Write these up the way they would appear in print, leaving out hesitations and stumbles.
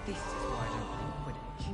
This is why I don't play Quidditch.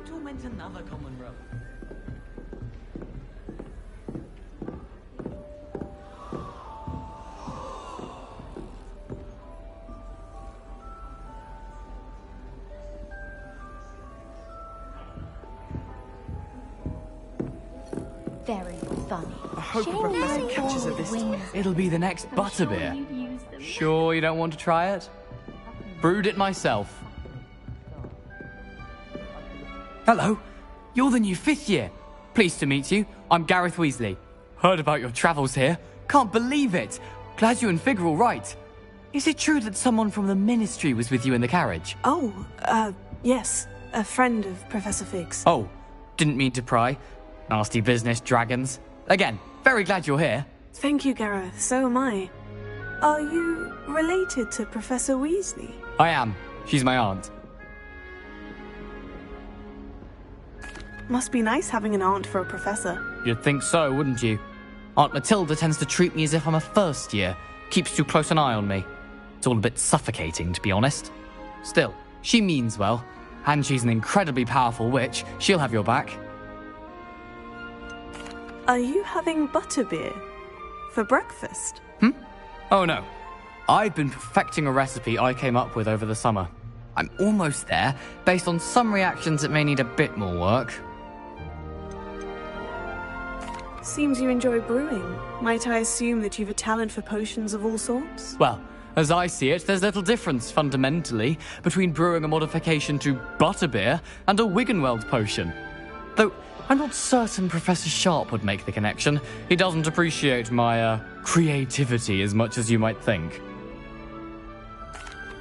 Torment another common room. Very funny. I hope the professor catches her this time. It'll be the next butterbeer. Sure you don't want to try it? Brewed it myself. Hello, you're the new 5th year. Pleased to meet you. I'm Gareth Weasley. Heard about your travels here. Can't believe it. Glad you and Fig are all right. Is it true that someone from the Ministry was with you in the carriage? Oh, yes. A friend of Professor Fig's. Oh, didn't mean to pry. Nasty business, dragons. Again, very glad you're here. Thank you, Gareth. So am I. Are you related to Professor Weasley? I am. She's my aunt. Must be nice having an aunt for a professor. You'd think so, wouldn't you? Aunt Matilda tends to treat me as if I'm a first year. Keeps too close an eye on me. It's all a bit suffocating, to be honest. Still, she means well. And she's an incredibly powerful witch. She'll have your back. Are you having butterbeer for breakfast? Oh no. I've been perfecting a recipe I came up with over the summer. I'm almost there, based on some reactions that may need a bit more work. Seems you enjoy brewing. Might I assume that you've a talent for potions of all sorts? Well, as I see it, there's little difference, fundamentally, between brewing a modification to butterbeer and a Wiggenweld potion. Though, I'm not certain Professor Sharp would make the connection. He doesn't appreciate my, creativity as much as you might think.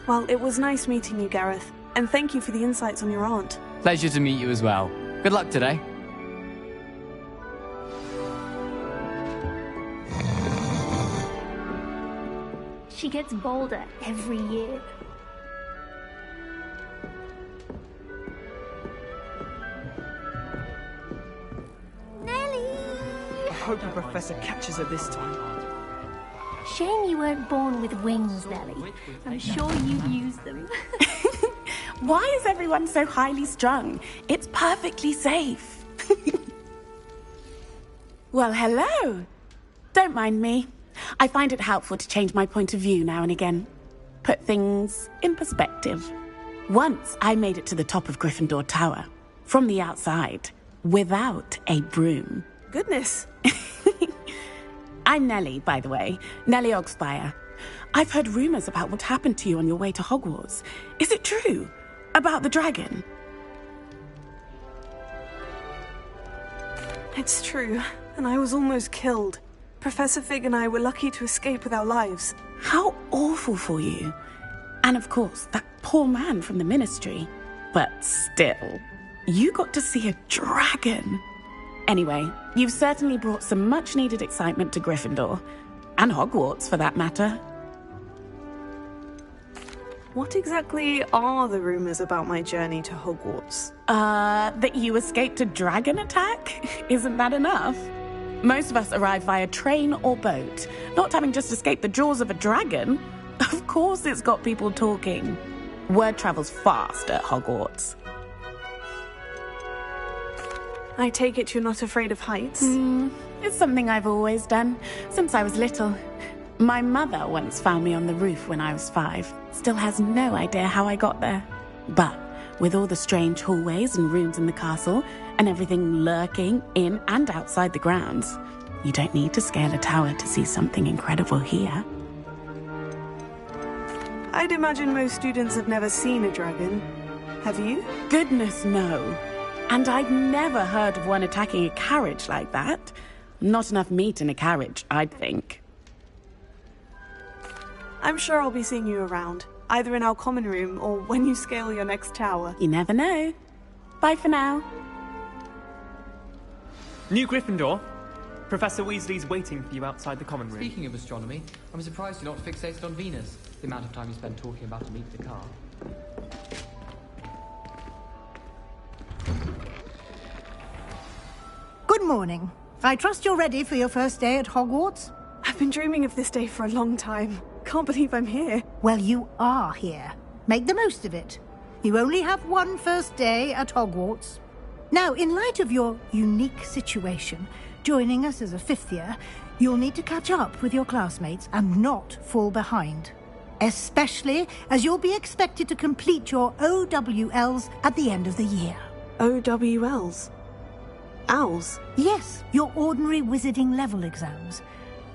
Well, it was nice meeting you, Gareth. And thank you for the insights on your aunt. Pleasure to meet you as well. Good luck today. She gets bolder every year. Nelly! I hope the professor catches her this time. Shame you weren't born with wings, Nelly. I'm sure you'd use them. Why is everyone so highly strung? It's perfectly safe. Well, hello. Don't mind me. I find it helpful to change my point of view now and again. Put things in perspective. Once I made it to the top of Gryffindor Tower, from the outside, without a broom. Goodness. I'm Nellie, by the way. Nellie Ogspire. I've heard rumors about what happened to you on your way to Hogwarts. Is it true? About the dragon? It's true, and I was almost killed. Professor Fig and I were lucky to escape with our lives. How awful for you. And of course, that poor man from the Ministry. But still, you got to see a dragon. Anyway, you've certainly brought some much-needed excitement to Gryffindor. And Hogwarts, for that matter. What exactly are the rumors about my journey to Hogwarts? That you escaped a dragon attack? Isn't that enough? Most of us arrive via train or boat, not having just escaped the jaws of a dragon. Of course it's got people talking. Word travels fast at Hogwarts. I take it you're not afraid of heights? It's something I've always done, since I was little. My mother once found me on the roof when I was 5. Still has no idea how I got there. But with all the strange hallways and rooms in the castle, and everything lurking in and outside the grounds, you don't need to scale a tower to see something incredible here. I'd imagine most students have never seen a dragon. Have you? Goodness, no. And I've never heard of one attacking a carriage like that. Not enough meat in a carriage, I'd think. I'm sure I'll be seeing you around, either in our common room or when you scale your next tower. You never know. Bye for now. New Gryffindor. Professor Weasley's waiting for you outside the common room. Speaking of astronomy, I'm surprised you're not fixated on Venus. The amount of time you spend talking about to meet the car. Good morning. I trust you're ready for your first day at Hogwarts? I've been dreaming of this day for a long time. Can't believe I'm here. Well, you are here. Make the most of it. You only have one first day at Hogwarts. Now, in light of your unique situation, joining us as a 5th year, you'll need to catch up with your classmates and not fall behind. Especially as you'll be expected to complete your OWLs at the end of the year. OWLs? Owls? Yes, your ordinary wizarding level exams.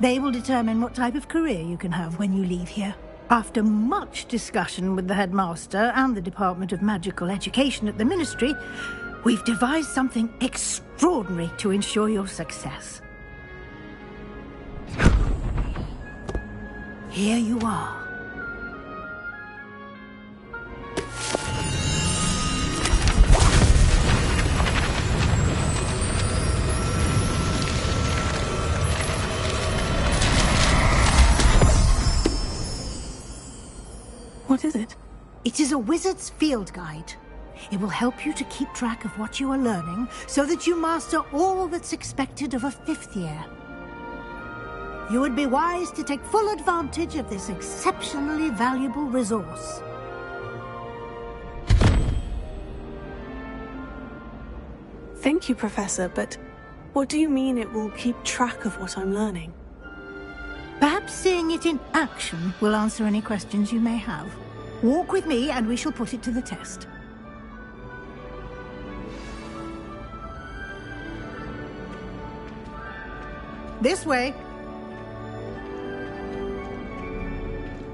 They will determine what type of career you can have when you leave here. After much discussion with the headmaster and the Department of Magical Education at the Ministry, we've devised something extraordinary to ensure your success. Here you are. What is it? It is a wizard's field guide. It will help you to keep track of what you are learning so that you master all that's expected of a 5th year. You would be wise to take full advantage of this exceptionally valuable resource. Thank you, Professor, but what do you mean it will keep track of what I'm learning? Perhaps seeing it in action will answer any questions you may have. Walk with me and we shall put it to the test. This way.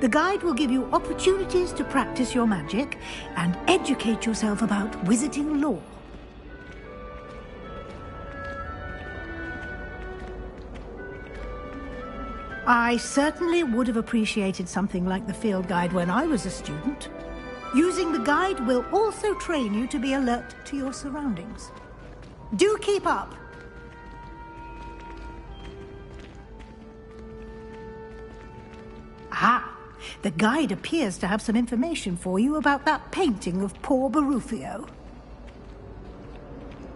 The guide will give you opportunities to practice your magic and educate yourself about wizarding lore. I certainly would have appreciated something like the field guide when I was a student. Using the guide will also train you to be alert to your surroundings. Do keep up! Ah, the guide appears to have some information for you about that painting of poor Barufio.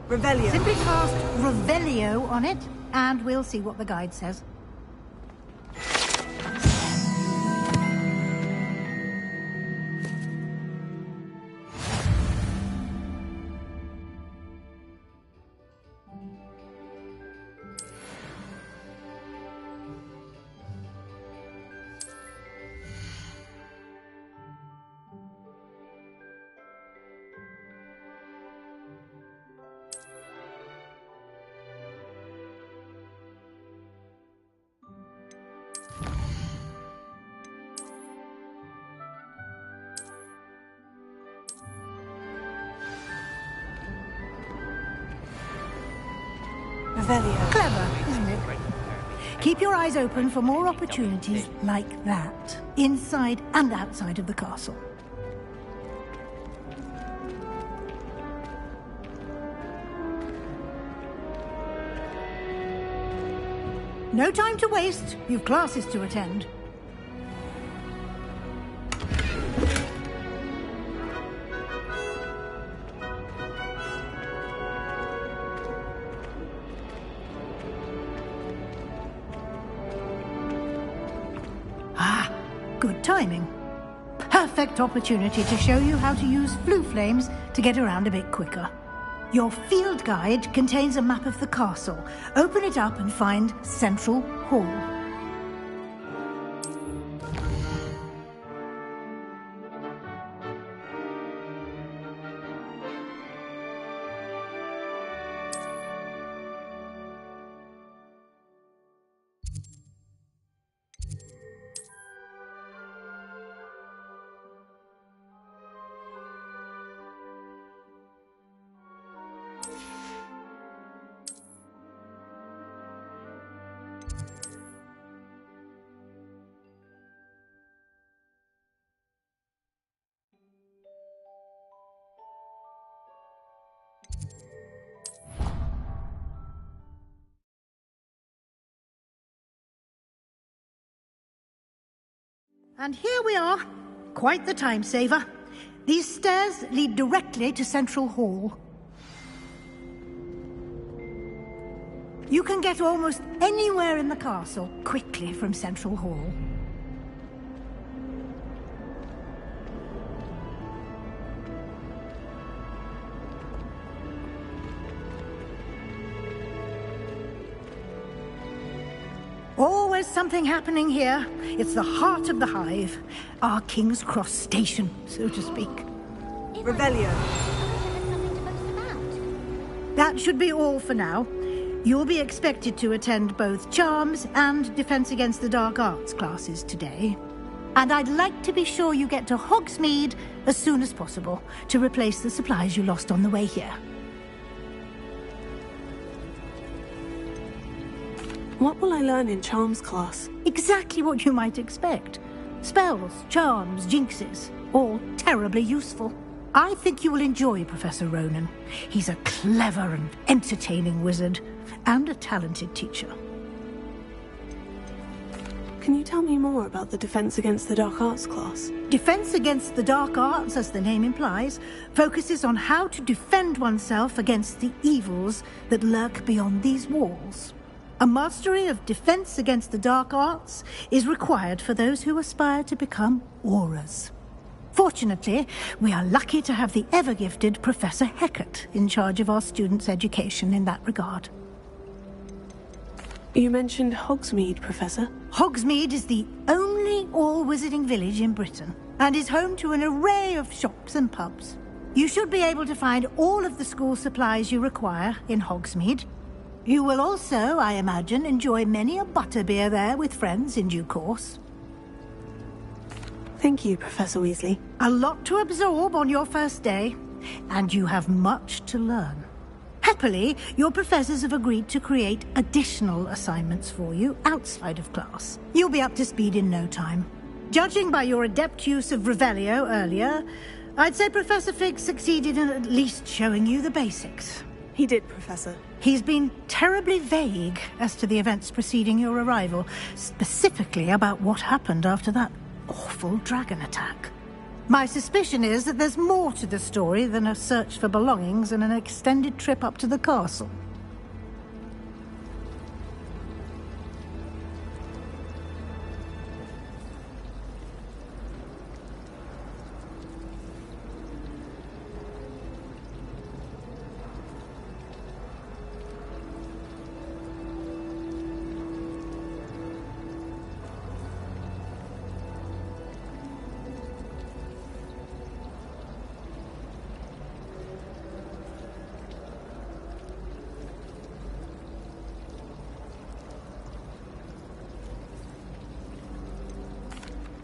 Revelio. Simply cast Revelio on it, and we'll see what the guide says. Revelio. Clever, isn't it? Keep your eyes open for more opportunities like that, inside and outside of the castle. No time to waste. You've classes to attend. Ah, good timing. Perfect opportunity to show you how to use flue flames to get around a bit quicker. Your field guide contains a map of the castle. Open it up and find Central Hall. And here we are. Quite the time saver. These stairs lead directly to Central Hall. You can get almost anywhere in the castle quickly from Central Hall. Always something happening here. It's the heart of the hive. Our King's Cross station, so to speak. Revelio. That should be all for now. You'll be expected to attend both Charms and Defense Against the Dark Arts classes today. And I'd like to be sure you get to Hogsmeade as soon as possible to replace the supplies you lost on the way here. What will I learn in Charms class? Exactly what you might expect. Spells, charms, jinxes, all terribly useful. I think you will enjoy Professor Ronan. He's a clever and entertaining wizard, and a talented teacher. Can you tell me more about the Defense Against the Dark Arts class? Defense Against the Dark Arts, as the name implies, focuses on how to defend oneself against the evils that lurk beyond these walls. A mastery of Defense Against the Dark Arts is required for those who aspire to become auras. Fortunately, we are lucky to have the ever-gifted Professor Hecat in charge of our students' education in that regard. You mentioned Hogsmeade, Professor. Hogsmeade is the only all-wizarding village in Britain and is home to an array of shops and pubs. You should be able to find all of the school supplies you require in Hogsmeade. You will also, I imagine, enjoy many a butterbeer there with friends in due course. Thank you, Professor Weasley. A lot to absorb on your first day, and you have much to learn. Happily, your professors have agreed to create additional assignments for you outside of class. You'll be up to speed in no time. Judging by your adept use of Revelio earlier, I'd say Professor Fig succeeded in at least showing you the basics. He did, Professor. He's been terribly vague as to the events preceding your arrival, specifically about what happened after that awful dragon attack. My suspicion is that there's more to the story than a search for belongings and an extended trip up to the castle.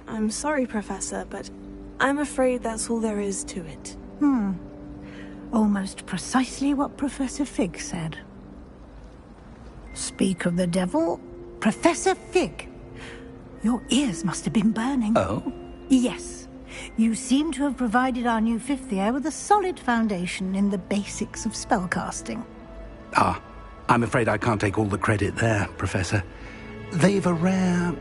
I'm sorry, Professor, but I'm afraid that's all there is to it. Almost precisely what Professor Fig said. Speak of the devil, Professor Fig. Your ears must have been burning. Oh? Yes. You seem to have provided our new fifth year with a solid foundation in the basics of spellcasting. I'm afraid I can't take all the credit there, Professor. They've a rare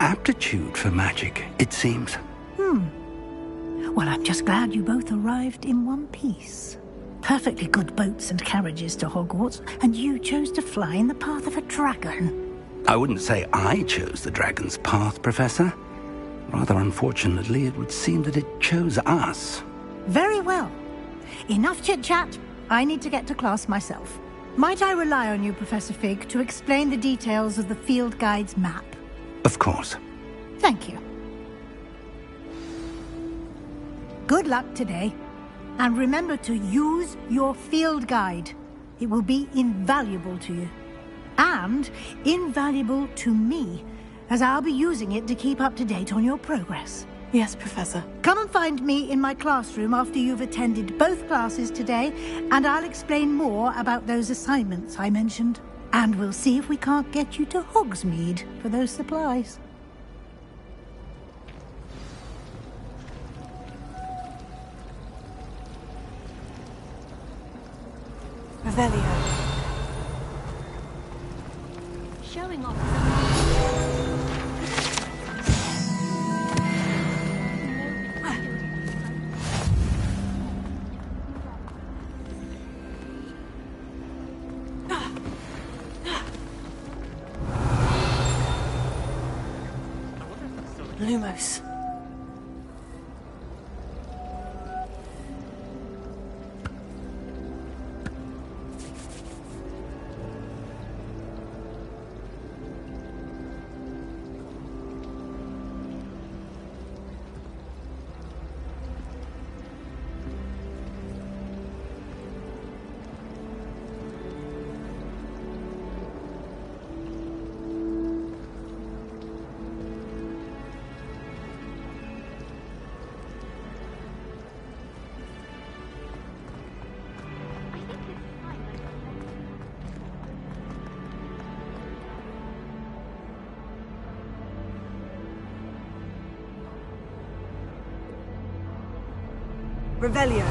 aptitude for magic, it seems. Well, I'm just glad you both arrived in one piece. Perfectly good boats and carriages to Hogwarts, and you chose to fly in the path of a dragon. I wouldn't say I chose the dragon's path, Professor. Rather unfortunately, it would seem that it chose us. Very well. Enough chit-chat. I need to get to class myself. Might I rely on you, Professor Fig, to explain the details of the field guide's map? Of course. Thank you. Good luck today. And remember to use your field guide. It will be invaluable to you. And invaluable to me, as I'll be using it to keep up to date on your progress. Yes, Professor. Come and find me in my classroom after you've attended both classes today, and I'll explain more about those assignments I mentioned. And we'll see if we can't get you to Hogsmeade for those supplies. Revelio. Showing off. Lumos. Revelio.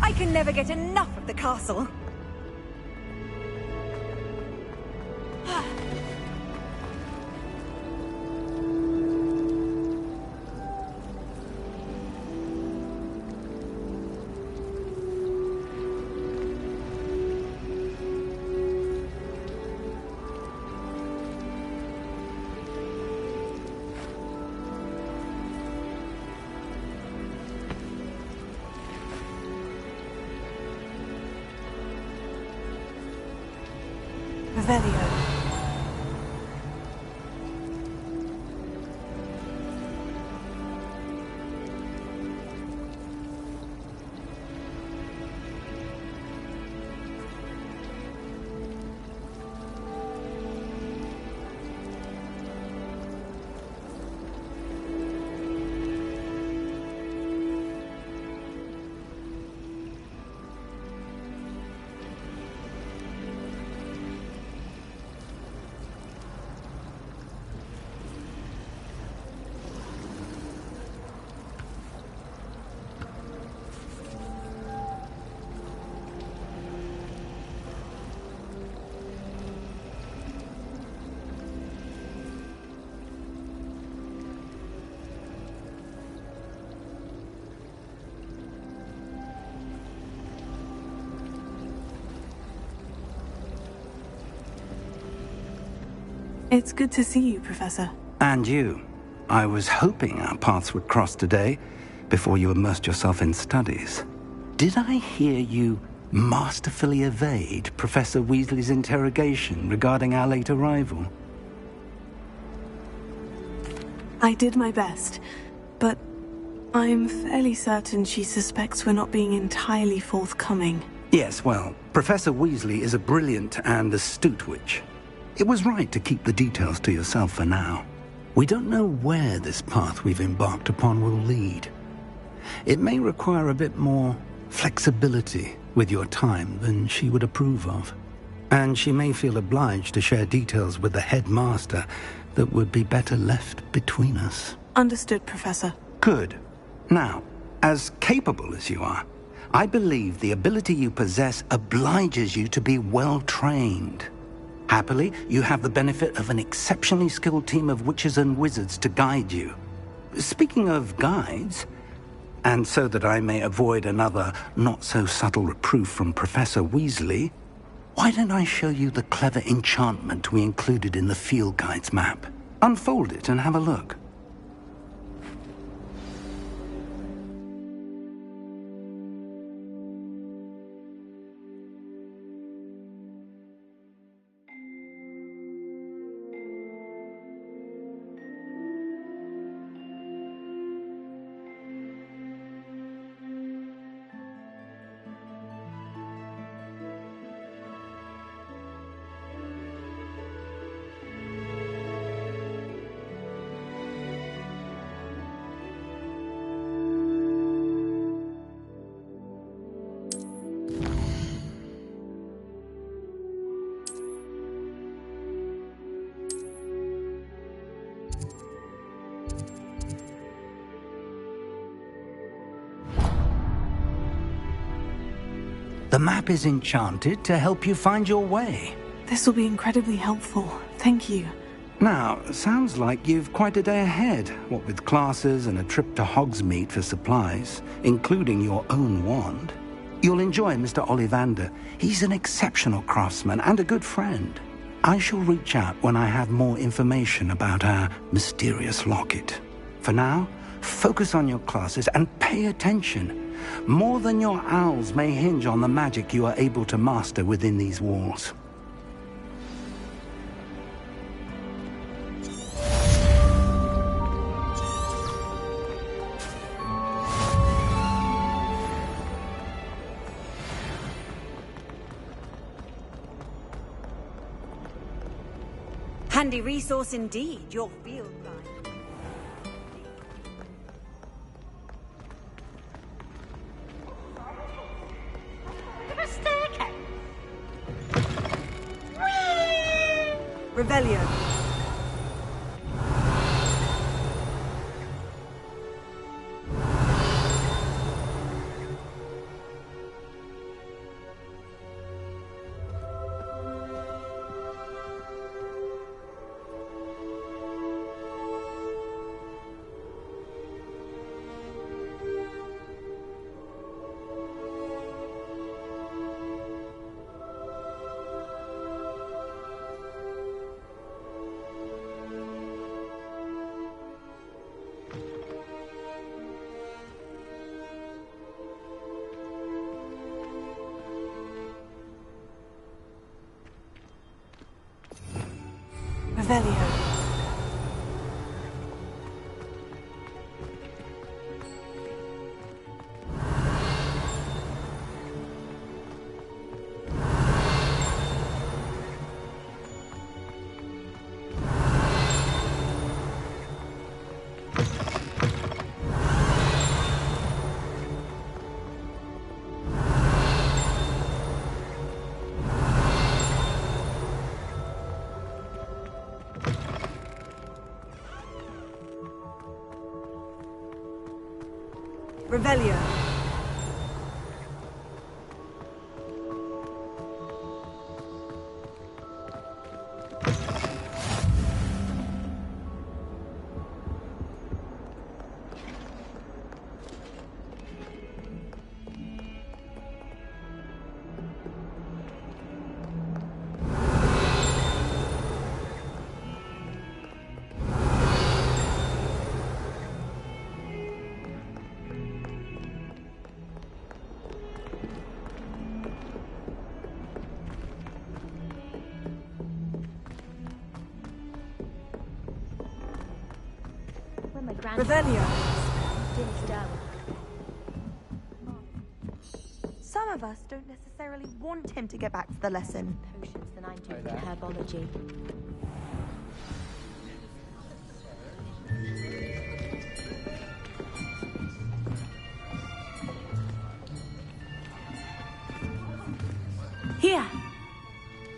I can never get enough of the castle. Revelio. It's good to see you, Professor. And you. I was hoping our paths would cross today before you immersed yourself in studies. Did I hear you masterfully evade Professor Weasley's interrogation regarding our late arrival? I did my best, but I'm fairly certain she suspects we're not being entirely forthcoming. Yes, well, Professor Weasley is a brilliant and astute witch. It was right to keep the details to yourself for now. We don't know where this path we've embarked upon will lead. It may require a bit more flexibility with your time than she would approve of. And she may feel obliged to share details with the headmaster that would be better left between us. Understood, Professor. Good. Now, as capable as you are, I believe the ability you possess obliges you to be well-trained. Happily, you have the benefit of an exceptionally skilled team of witches and wizards to guide you. Speaking of guides, and so that I may avoid another not-so-subtle reproof from Professor Weasley, why don't I show you the clever enchantment we included in the field guide's map? Unfold it and have a look. The map is enchanted to help you find your way. This will be incredibly helpful. Thank you. Now, sounds like you've quite a day ahead, what with classes and a trip to Hogsmeade for supplies, including your own wand. You'll enjoy Mr. Ollivander. He's an exceptional craftsman and a good friend. I shall reach out when I have more information about our mysterious locket. For now, focus on your classes and pay attention. More than your owls may hinge on the magic you are able to master within these walls. Handy resource indeed, your field guide. Revelio. Revelio. Revelio. Revelio. Some of us don't necessarily want him to get back to the lesson. Potions than I'm doing in herbology. Here.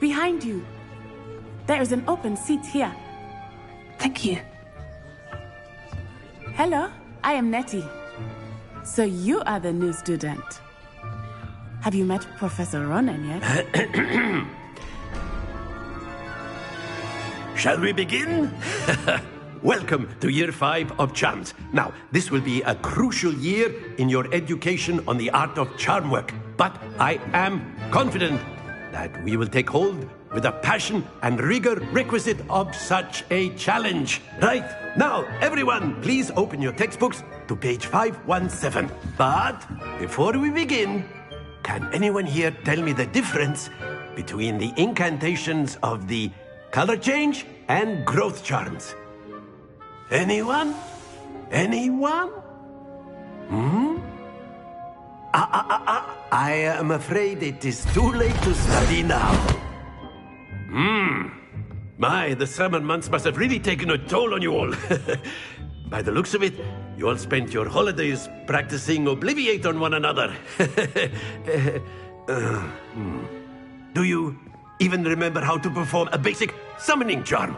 Behind you. There is an open seat here. Thank you. Hello, I am Nettie. So you are the new student. Have you met Professor Ronan yet? Shall we begin? Welcome to Year 5 of Charms. Now, this will be a crucial year in your education on the art of charm work. But I am confident that we will take hold with the passion and rigor requisite of such a challenge. Right, now, everyone, please open your textbooks to page 517. But before we begin, can anyone here tell me the difference between the incantations of the color change and growth charms? Anyone? Anyone? I am afraid it is too late to study now. My, the summer months must have really taken a toll on you all. By the looks of it, you all spent your holidays practicing Obliviate on one another. Do you even remember how to perform a basic summoning charm?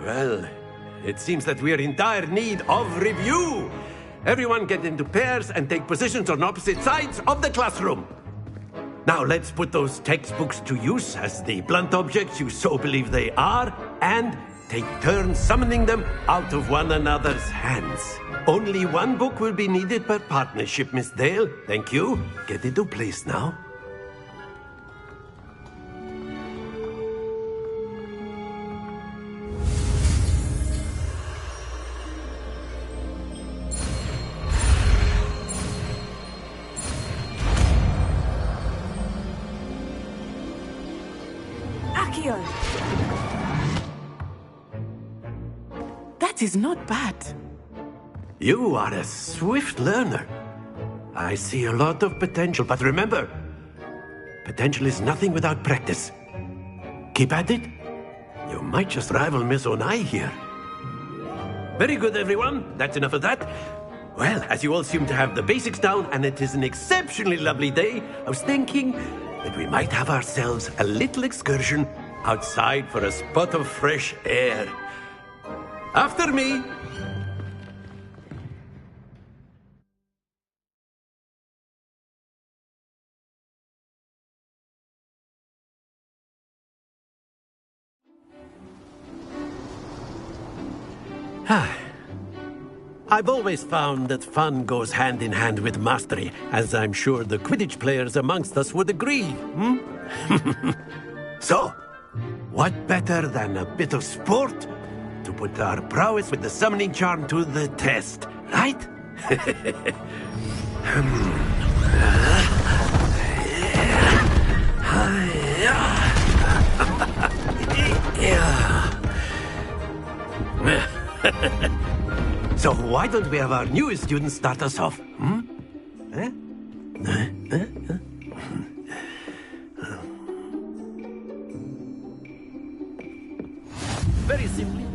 Well, it seems that we are in dire need of review. Everyone get into pairs and take positions on opposite sides of the classroom. Now let's put those textbooks to use as the blunt objects you so believe they are, and take turns summoning them out of one another's hands. Only one book will be needed per partnership, Miss Dale. Thank you. Get into place now. That is not bad. You are a swift learner. I see a lot of potential, but remember, potential is nothing without practice. Keep at it. You might just rival Miss Onai here. Very good, everyone. That's enough of that. Well, as you all seem to have the basics down, and it is an exceptionally lovely day, I was thinking that we might have ourselves a little excursion outside for a spot of fresh air. After me. I've always found that fun goes hand in hand with mastery, as I'm sure the Quidditch players amongst us would agree. So, what better than a bit of sport to put our prowess with the summoning charm to the test, right? So why don't we have our newest student start us off? Very simply,